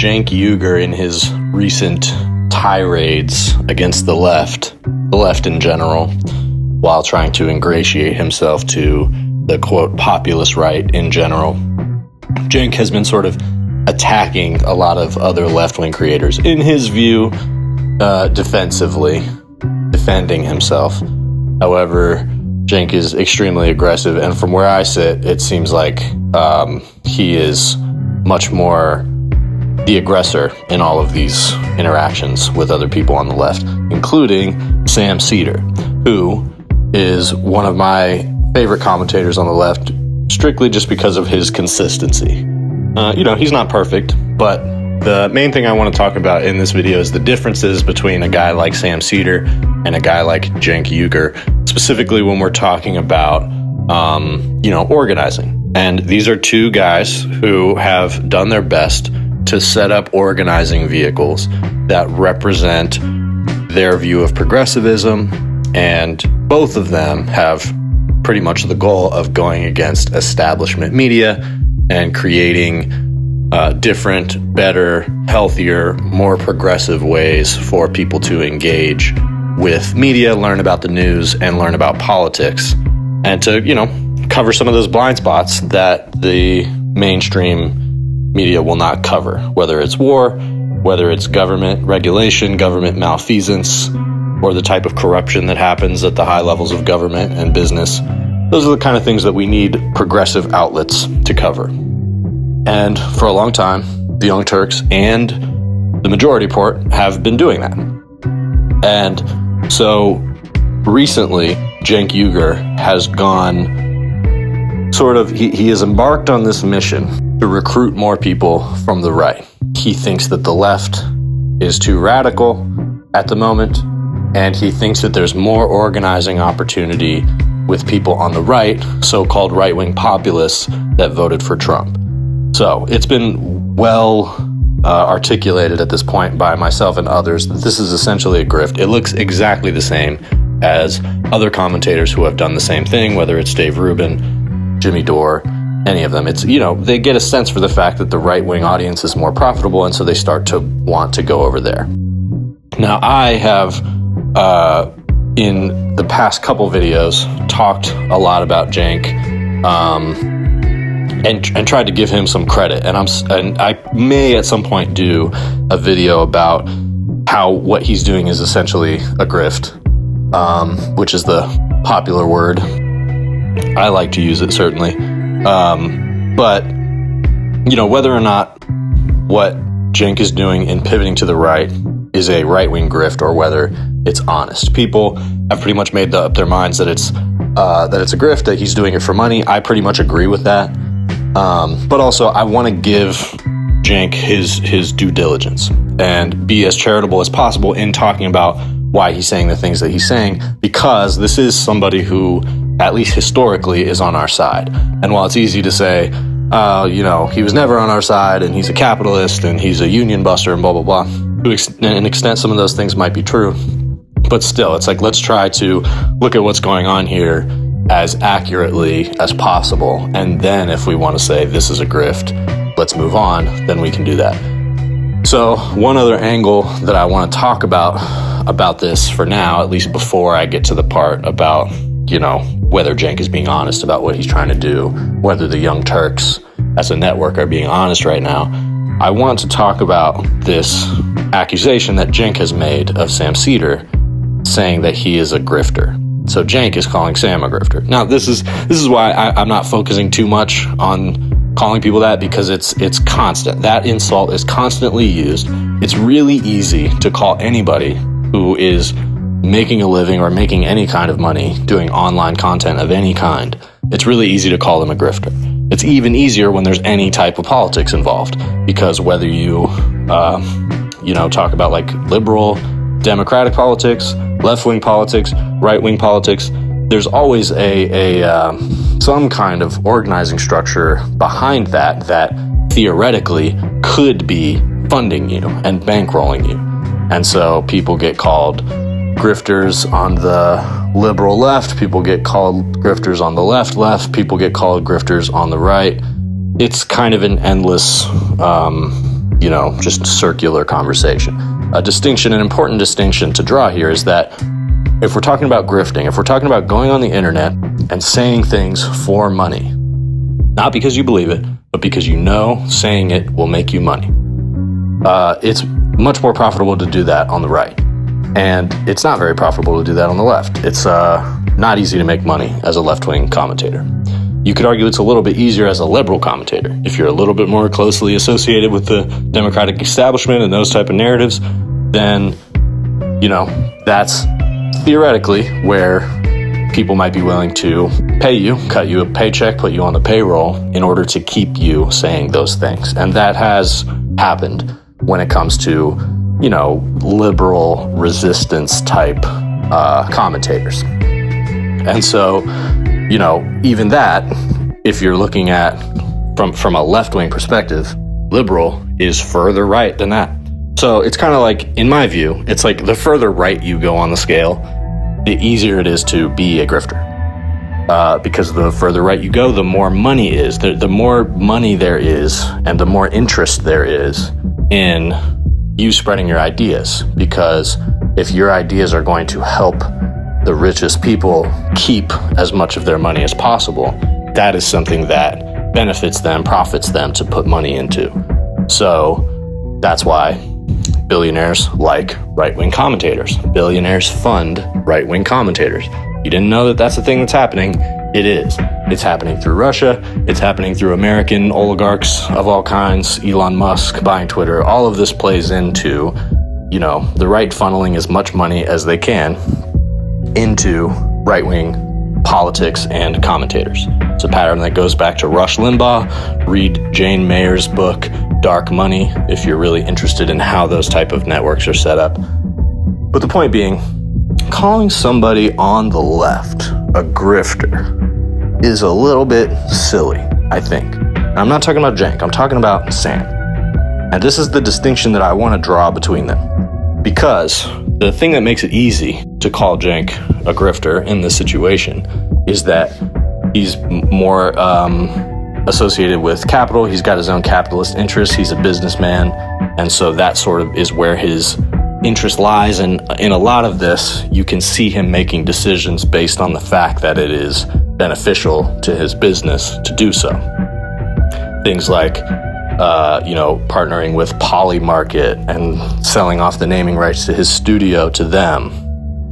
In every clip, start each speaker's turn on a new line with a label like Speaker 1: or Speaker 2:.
Speaker 1: Cenk Uygur in his recent tirades against the left in general, while trying to ingratiate himself to the, quote, populist right in general. Cenk has been sort of attacking a lot of other left-wing creators, in his view, defensively, defending himself. However, Cenk is extremely aggressive, and from where I sit, it seems like he is much more the aggressor in all of these interactions with other people on the left, including Sam Seder, who is one of my favorite commentators on the left, strictly just because of his consistency. He's not perfect, but the main thing I want to talk about in this video is the differences between a guy like Sam Seder and a guy like Cenk Uygur, specifically when we're talking about, organizing. And these are two guys who have done their best to set up organizing vehicles that represent their view of progressivism, and both of them have pretty much the goal of going against establishment media and creating different, better, healthier, more progressive ways for people to engage with media, learn about the news, and learn about politics, and to, cover some of those blind spots that the mainstream media will not cover, whether it's war, whether it's government regulation, government malfeasance, or the type of corruption that happens at the high levels of government and business. Those are the kind of things that we need progressive outlets to cover. And for a long time, the Young Turks and the Majority Report have been doing that. And so recently, Cenk Uygur has gone he has embarked on this mission to recruit more people from the right. He thinks that the left is too radical at the moment, and he thinks that there's more organizing opportunity with people on the right, so-called right-wing populists that voted for Trump. So it's been well articulated at this point by myself and others that this is essentially a grift. It looks exactly the same as other commentators who have done the same thing, whether it's Dave Rubin, Jimmy Dore, any of them. It's, they get a sense for the fact that the right-wing audience is more profitable, and so they start to want to go over there. Now, I have, in the past couple videos, talked a lot about Cenk, and tried to give him some credit. And I may at some point do a video about how what he's doing is essentially a grift, which is the popular word. I like to use it, certainly. But, whether or not what Cenk is doing in pivoting to the right is a right-wing grift or whether it's honest. People have pretty much made up their minds that it's a grift, that he's doing it for money. I pretty much agree with that. But also, I want to give Cenk his due diligence and be as charitable as possible in talking about why he's saying the things that he's saying, because this is somebody who, at least historically, is on our side. And while it's easy to say, he was never on our side, and he's a capitalist, and he's a union buster, and blah, blah, blah, to an extent, some of those things might be true. But still, it's like, let's try to look at what's going on here as accurately as possible. And then if we want to say this is a grift, let's move on, then we can do that. So one other angle that I want to talk about this for now, at least before I get to the part about, whether Cenk is being honest about what he's trying to do, whether the Young Turks as a network are being honest right now, I want to talk about this accusation that Cenk has made of Sam Seder, saying that he is a grifter. So Cenk is calling Sam a grifter. Now, this is why I'm not focusing too much on calling people that, because it's constant. That insult is constantly used. It's really easy to call anybody who is making a living or making any kind of money doing online content of any kind. It's really easy to call them a grifter. It's even easier when there's any type of politics involved, because whether you talk about like liberal democratic politics, left-wing politics, right-wing politics, there's always some kind of organizing structure behind that theoretically could be funding you and bankrolling you. And so people get called grifters on the liberal left, people get called grifters on the left, people get called grifters on the right. It's kind of an endless just circular conversation. An important distinction to draw here is that if we're talking about grifting, if we're talking about going on the internet and saying things for money, not because you believe it, but because saying it will make you money, it's much more profitable to do that on the right. And it's not very profitable to do that on the left. It's not easy to make money as a left-wing commentator. You could argue it's a little bit easier as a liberal commentator. If you're a little bit more closely associated with the Democratic establishment and those type of narratives, then, that's theoretically where people might be willing to pay you, cut you a paycheck, put you on the payroll in order to keep you saying those things. And that has happened when it comes to, liberal resistance type commentators. And so, even that, if you're looking at from a left-wing perspective, liberal is further right than that. So it's kind of like, in my view, it's like the further right you go on the scale, the easier it is to be a grifter. Because the further right you go, the more money is. The more money there is, and the more interest there is in you spreading your ideas. Because if your ideas are going to help the richest people keep as much of their money as possible, that is something that benefits them, profits them to put money into. So that's why billionaires like right-wing commentators. Billionaires fund right-wing commentators. You didn't know that that's a thing that's happening. It is. It's happening through Russia. It's happening through American oligarchs of all kinds. Elon Musk buying Twitter. All of this plays into, the right funneling as much money as they can into right-wing politics and commentators. It's a pattern that goes back to Rush Limbaugh. Read Jane Mayer's book, Dark Money, if you're really interested in how those type of networks are set up. But the point being, calling somebody on the left a grifter is a little bit silly, I think. And I'm not talking about Cenk, I'm talking about Sam. And this is the distinction that I want to draw between them. Because the thing that makes it easy to call Cenk a grifter in this situation is that he's more associated with capital. He's got his own capitalist interests. He's a businessman. And so that sort of is where his interest lies. And in a lot of this, you can see him making decisions based on the fact that it is beneficial to his business to do so. Things like, partnering with Polymarket and selling off the naming rights to his studio to them,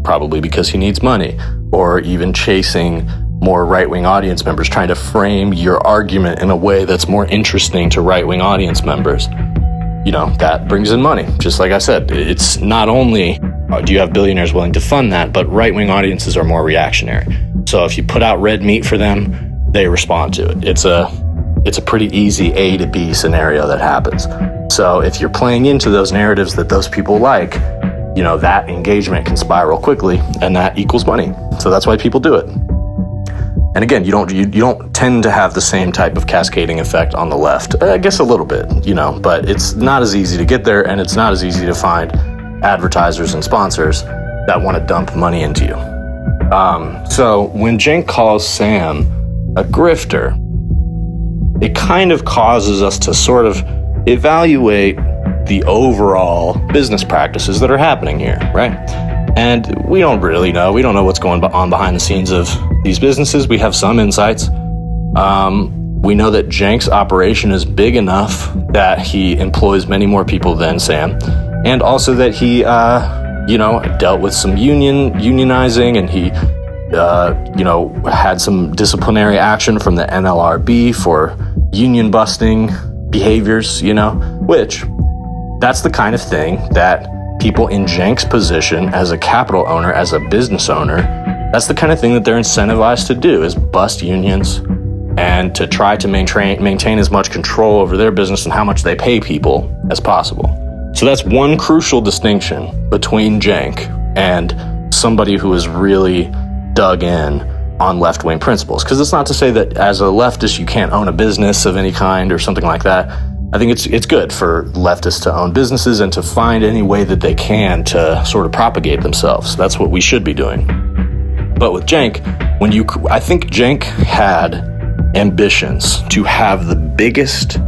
Speaker 1: probably because he needs money, or even chasing more right-wing audience members, trying to frame your argument in a way that's more interesting to right-wing audience members. That brings in money. Just like I said, it's not only do you have billionaires willing to fund that, but right-wing audiences are more reactionary. So if you put out red meat for them, they respond to it. It's a pretty easy A to B scenario that happens. So if you're playing into those narratives that those people like, that engagement can spiral quickly, and that equals money. So that's why people do it. And again, you don't tend to have the same type of cascading effect on the left. I guess a little bit, but it's not as easy to get there, and it's not as easy to find advertisers and sponsors that want to dump money into you. So when Cenk calls Sam a grifter, it kind of causes us to sort of evaluate the overall business practices that are happening here, right? And we don't really know. We don't know what's going on behind the scenes of these businesses. We have some insights. We know that Cenk's operation is big enough that he employs many more people than Sam, and also that he, dealt with some unionizing, and he, had some disciplinary action from the NLRB for union busting behaviors, which that's the kind of thing that people in Cenk's position as a capital owner, as a business owner, that's the kind of thing that they're incentivized to do, is bust unions and to try to maintain as much control over their business and how much they pay people as possible. So that's one crucial distinction between Cenk and somebody who is really dug in on left-wing principles. Because it's not to say that as a leftist you can't own a business of any kind or something like that. I think it's good for leftists to own businesses and to find any way that they can to sort of propagate themselves. That's what we should be doing. But with Cenk, I think Cenk had ambitions to have the biggest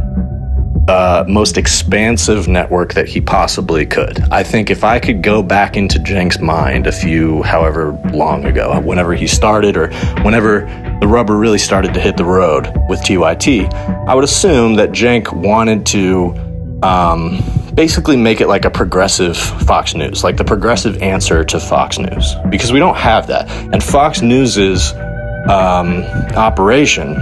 Speaker 1: most expansive network that he possibly could. I think if I could go back into Cenk's mind however long ago, whenever he started or whenever the rubber really started to hit the road with TYT, I would assume that Cenk wanted to basically make it like a progressive Fox News, like the progressive answer to Fox News, because we don't have that. And Fox News's operation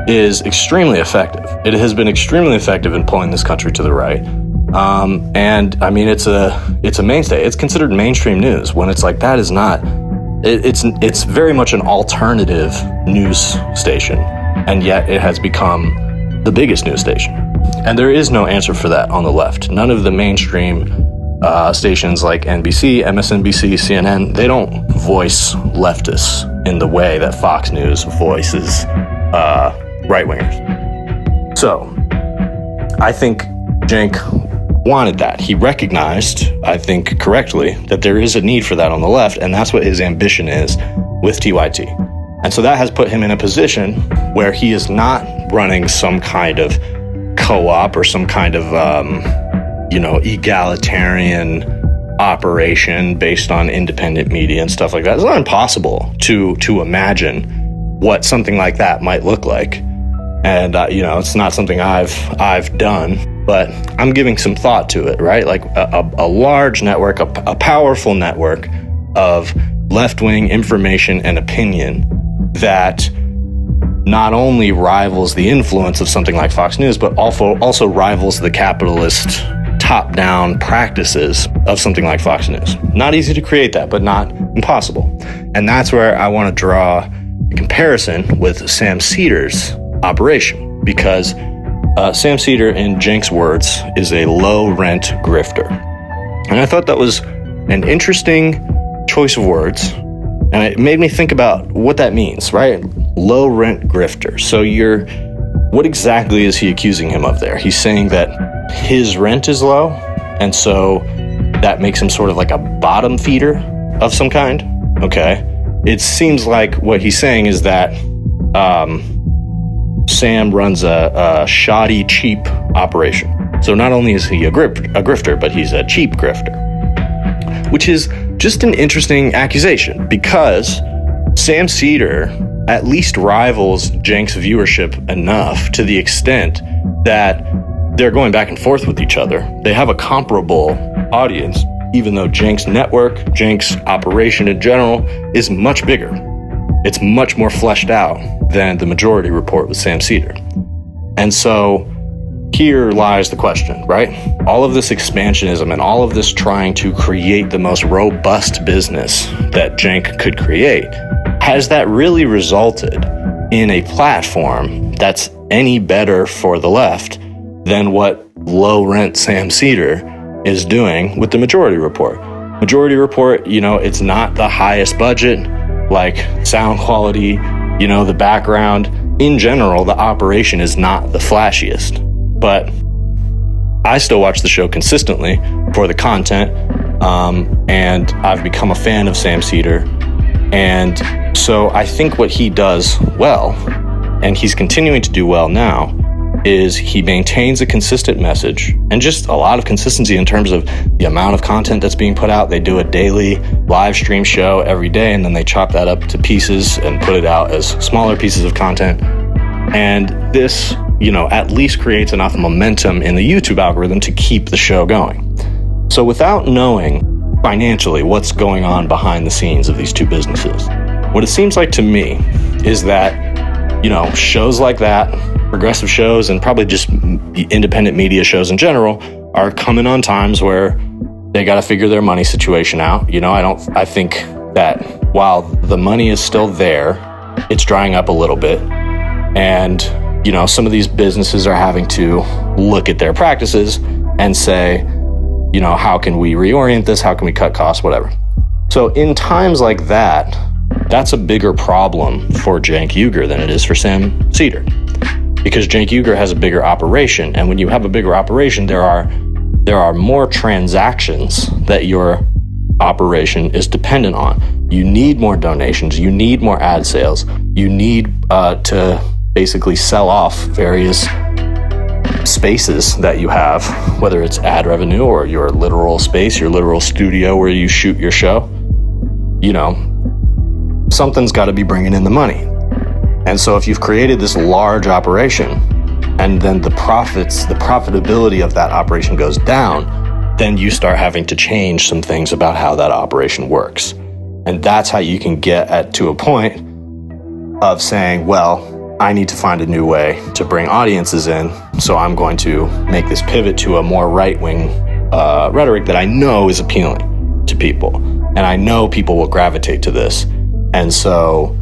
Speaker 1: is extremely effective. It has been extremely effective in pulling this country to the right. And I mean, it's a mainstay. It's considered mainstream news when it's like that is not. It's very much an alternative news station, and yet it has become the biggest news station. And there is no answer for that on the left. None of the mainstream stations like NBC, MSNBC, CNN, they don't voice leftists in the way that Fox News voices right-wingers. So I think Cenk wanted that. He recognized, I think correctly, that there is a need for that on the left, and that's what his ambition is with TYT. And so that has put him in a position where he is not running some kind of co-op or some kind of, egalitarian operation based on independent media and stuff like that. It's not impossible to imagine what something like that might look like. And, it's not something I've done, but I'm giving some thought to it, right? Like a large network, a powerful network of left-wing information and opinion that not only rivals the influence of something like Fox News, but also rivals the capitalist top-down practices of something like Fox News. Not easy to create that, but not impossible. And that's where I want to draw a comparison with Sam Seder's operation, because Sam Seder, in Cenk's words, is a low-rent grifter. And I thought that was an interesting choice of words, and it made me think about what that means, right? Low-rent grifter. So what exactly is he accusing him of there? He's saying that his rent is low, and so that makes him sort of like a bottom feeder of some kind. Okay. It seems like what he's saying is that Sam runs a shoddy, cheap operation. So not only is he a grifter, but he's a cheap grifter, which is just an interesting accusation, because Sam Seder at least rivals Cenk's viewership enough to the extent that they're going back and forth with each other. They have a comparable audience, even though Cenk's network, Cenk's operation in general, is much bigger. It's much more fleshed out than the Majority Report with Sam Seder. And so here lies the question, right? All of this expansionism and all of this trying to create the most robust business that Cenk could create, has that really resulted in a platform that's any better for the left than what low-rent Sam Seder is doing with the Majority Report? Majority Report, it's not the highest budget, like sound quality, the background. In general, the operation is not the flashiest. But I still watch the show consistently for the content, and I've become a fan of Sam Seder. And so I think what he does well, and he's continuing to do well now, is he maintains a consistent message and just a lot of consistency in terms of the amount of content that's being put out. They do a daily live stream show every day, and then they chop that up to pieces and put it out as smaller pieces of content. And this, at least creates enough momentum in the YouTube algorithm to keep the show going. So without knowing financially what's going on behind the scenes of these two businesses, what it seems like to me is that, shows like that, progressive shows, and probably just the independent media shows in general, are coming on times where they got to figure their money situation out. I think that while the money is still there, it's drying up a little bit. And, some of these businesses are having to look at their practices and say, how can we reorient this? How can we cut costs? Whatever. So in times like that, that's a bigger problem for Cenk Uygur than it is for Sam Seder, because Cenk Uygur has a bigger operation. And when you have a bigger operation, there are more transactions that your operation is dependent on. You need more donations. You need more ad sales. You need to basically sell off various spaces that you have, whether it's ad revenue or your literal space, your literal studio where you shoot your show, you know, something's got to be bringing in the money. And so if you've created this large operation and then the profitability of that operation goes down, then you start having to change some things about how that operation works. And that's how you can get to a point of saying, well, I need to find a new way to bring audiences in. So I'm going to make this pivot to a more right-wing rhetoric that I know is appealing to people. And I know people will gravitate to this. And so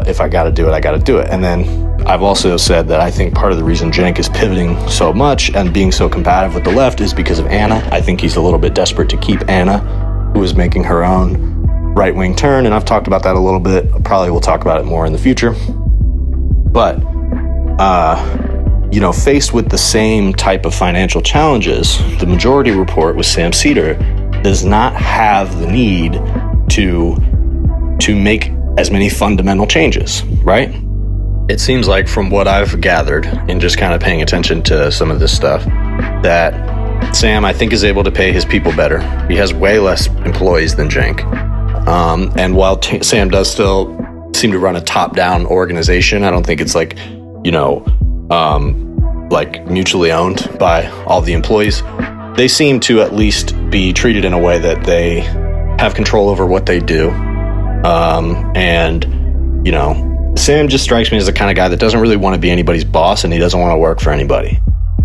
Speaker 1: if I got to do it, I got to do it. And then I've also said that I think part of the reason Cenk is pivoting so much and being so combative with the left is because of Anna. I think he's a little bit desperate to keep Anna, who is making her own right-wing turn. And I've talked about that a little bit. Probably we'll talk about it more in the future. But, you know, faced with the same type of financial challenges, the Majority Report with Sam Seder does not have the need to make as many fundamental changes, right? It seems like from what I've gathered in just kind of paying attention to some of this stuff, that Sam, I think, is able to pay his people better. He has way less employees than Cenk. And while Sam does still seem to run a top-down organization, I don't think it's like, you know, like mutually owned by all the employees. They seem to at least be treated in a way that they have control over what they do. And, you know, Sam just strikes me as the kind of guy that doesn't really want to be anybody's boss, and he doesn't want to work for anybody.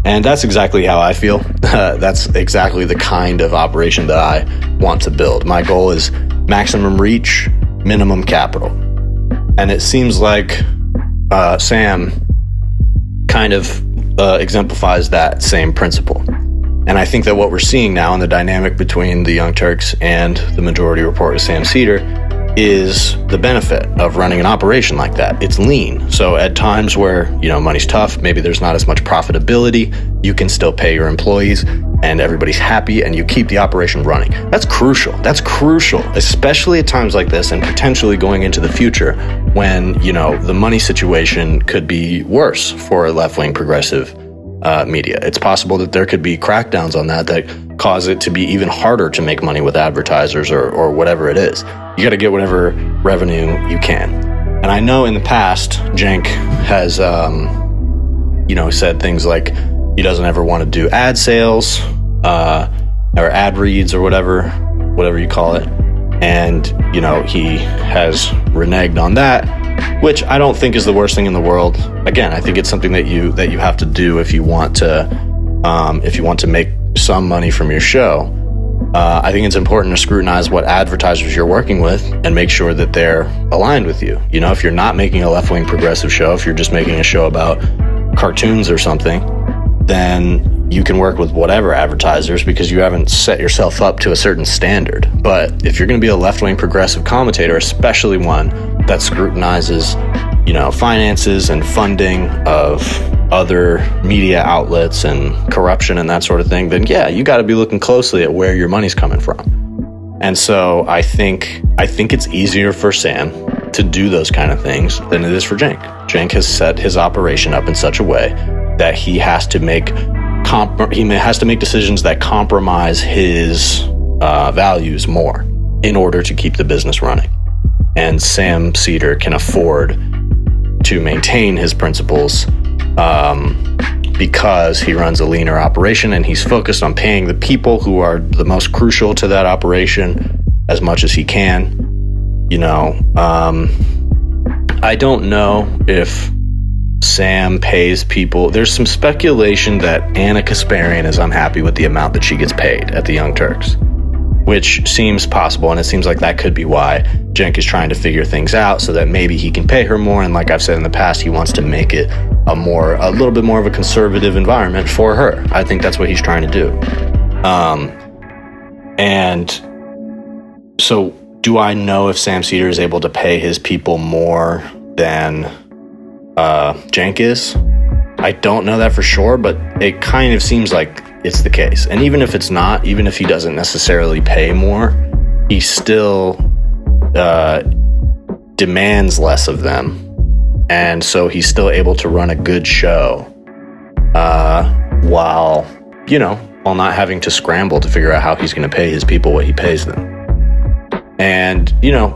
Speaker 1: And that's exactly how I feel. That's exactly the kind of operation that I want to build. My goal is maximum reach, minimum capital. And it seems like Sam kind of exemplifies that same principle. And I think that what we're seeing now in the dynamic between the Young Turks and the Majority Report with Sam Seder is the benefit of running an operation like that. It's lean. So at times where, you know, money's tough, maybe there's not as much profitability, you can still pay your employees and everybody's happy and you keep the operation running. That's crucial. That's crucial, especially at times like this and potentially going into the future when, you know, the money situation could be worse for left-wing progressive media. It's possible that there could be crackdowns on that cause it to be even harder to make money with advertisers or whatever it is. You got to get whatever revenue you can. And I know in the past, Cenk has, you know, said things like he doesn't ever want to do ad sales or ad reads or whatever you call it. And, you know, he has reneged on that, which I don't think is the worst thing in the world. Again, I think it's something that you have to do if you want to make some money from your show. I think it's important to scrutinize what advertisers you're working with and make sure that they're aligned with you. You know, if you're not making a left-wing progressive show, if you're just making a show about cartoons or something, then you can work with whatever advertisers because you haven't set yourself up to a certain standard. But if you're going to be a left-wing progressive commentator, especially one that scrutinizes, you know, finances and funding of other media outlets and corruption and that sort of thing, then yeah, you got to be looking closely at where your money's coming from. And so I think it's easier for Sam to do those kind of things than it is for Cenk. Cenk has set his operation up in such a way that he has to make decisions that compromise his values more in order to keep the business running. And Sam Seder can afford to maintain his principles because he runs a leaner operation and he's focused on paying the people who are the most crucial to that operation as much as he can. You know, I don't know if Sam pays people. There's some speculation that Anna Kasparian is unhappy with the amount that she gets paid at the Young Turks, which seems possible, and it seems like that could be why Cenk is trying to figure things out so that maybe he can pay her more. And like I've said in the past, he wants to make it a little bit more of a conservative environment for her. I think that's what he's trying to do. And so do I know if Sam Seder is able to pay his people more than Cenk is? I don't know that for sure, but it kind of seems like it's the case. And even if it's not, even if he doesn't necessarily pay more, he still demands less of them. And so he's still able to run a good show while not having to scramble to figure out how he's going to pay his people what he pays them. And,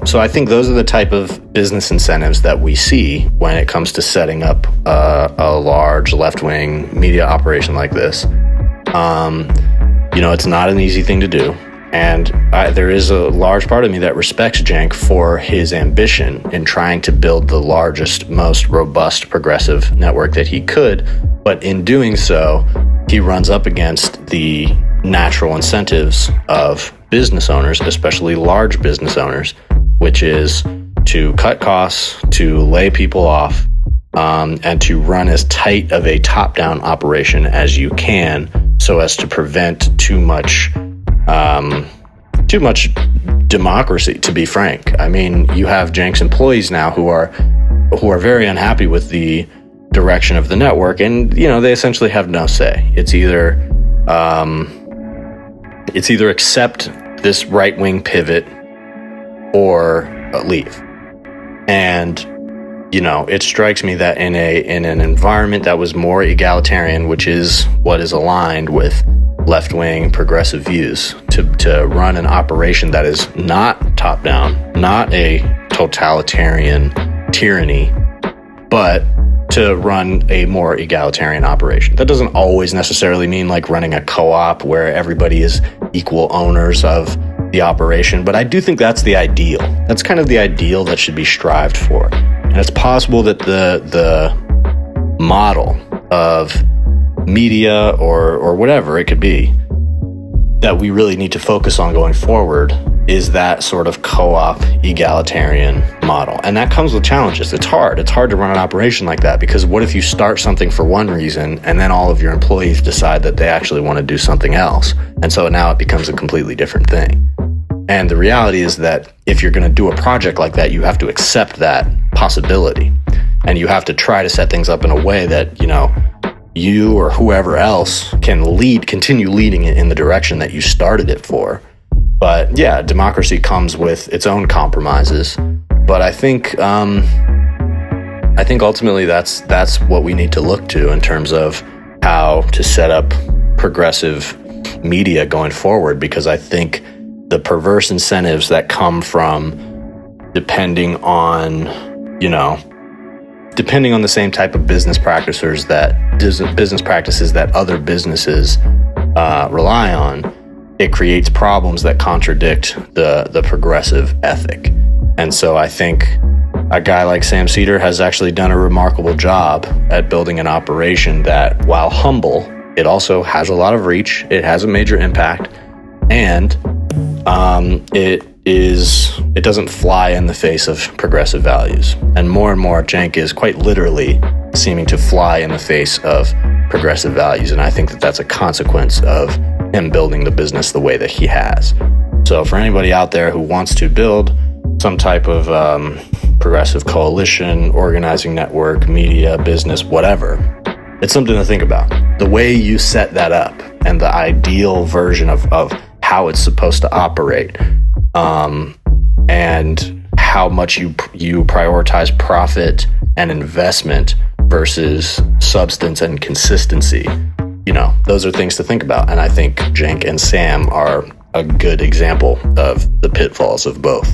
Speaker 1: so I think those are the type of business incentives that we see when it comes to setting up a large left-wing media operation like this. It's not an easy thing to do. And there is a large part of me that respects Cenk for his ambition in trying to build the largest, most robust progressive network that he could. But in doing so, he runs up against the natural incentives of business owners, especially large business owners, which is to cut costs, to lay people off, and to run as tight of a top-down operation as you can, so as to prevent too much democracy, to be frank. I mean, you have Cenk's employees now who are very unhappy with the direction of the network, and they essentially have no say. It's either accept this right-wing pivot or leave. And it strikes me that in an environment that was more egalitarian, which is what is aligned with left-wing progressive views, to run an operation that is not top-down, not a totalitarian tyranny, but to run a more egalitarian operation. That doesn't always necessarily mean like running a co-op where everybody is equal owners of the operation, but I do think that's the ideal. That's kind of the ideal that should be strived for. And it's possible that the model of media or whatever it could be that we really need to focus on going forward is that sort of co-op egalitarian model. And that comes with challenges. It's hard to run an operation like that, because what if you start something for one reason and then all of your employees decide that they actually want to do something else, and so now it becomes a completely different thing. And the reality is that if you're going to do a project like that, you have to accept that possibility, and you have to try to set things up in a way that you or whoever else can continue leading it in the direction that you started it for. But yeah, democracy comes with its own compromises. But I think ultimately that's what we need to look to in terms of how to set up progressive media going forward, because I think the perverse incentives that come from depending on the same type of business practices that other businesses rely on, it creates problems that contradict the progressive ethic. And so I think a guy like Sam Seder has actually done a remarkable job at building an operation that, while humble, it also has a lot of reach, it has a major impact, and it doesn't fly in the face of progressive values. And more Cenk is quite literally seeming to fly in the face of progressive values. And I think that that's a consequence of him building the business the way that he has. So for anybody out there who wants to build some type of progressive coalition, organizing network, media, business, whatever, it's something to think about. The way you set that up and the ideal version of how it's supposed to operate, and how much you prioritize profit and investment versus substance and consistency. Those are things to think about. And I think Cenk and Sam are a good example of the pitfalls of both.